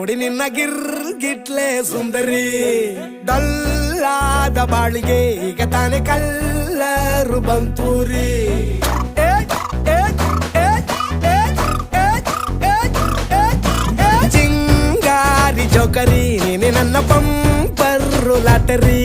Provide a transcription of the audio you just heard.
ನೋಡಿ ನಿನ್ನ ಗಿರ್ಗಿಟ್ಲೆ ಸುಂದರಿ ಡಲ್ಲಾದ ಬಾಳಿಗೆ ಈಗ ತಾನೆ ಕಲ್ಲರು ಬಂತೂರಿ ಚಿಂಗಾರಿ ಜೋಕರಿ ನೀನೆ ನನ್ನ ಪಂಪರು ಲಾಟರಿ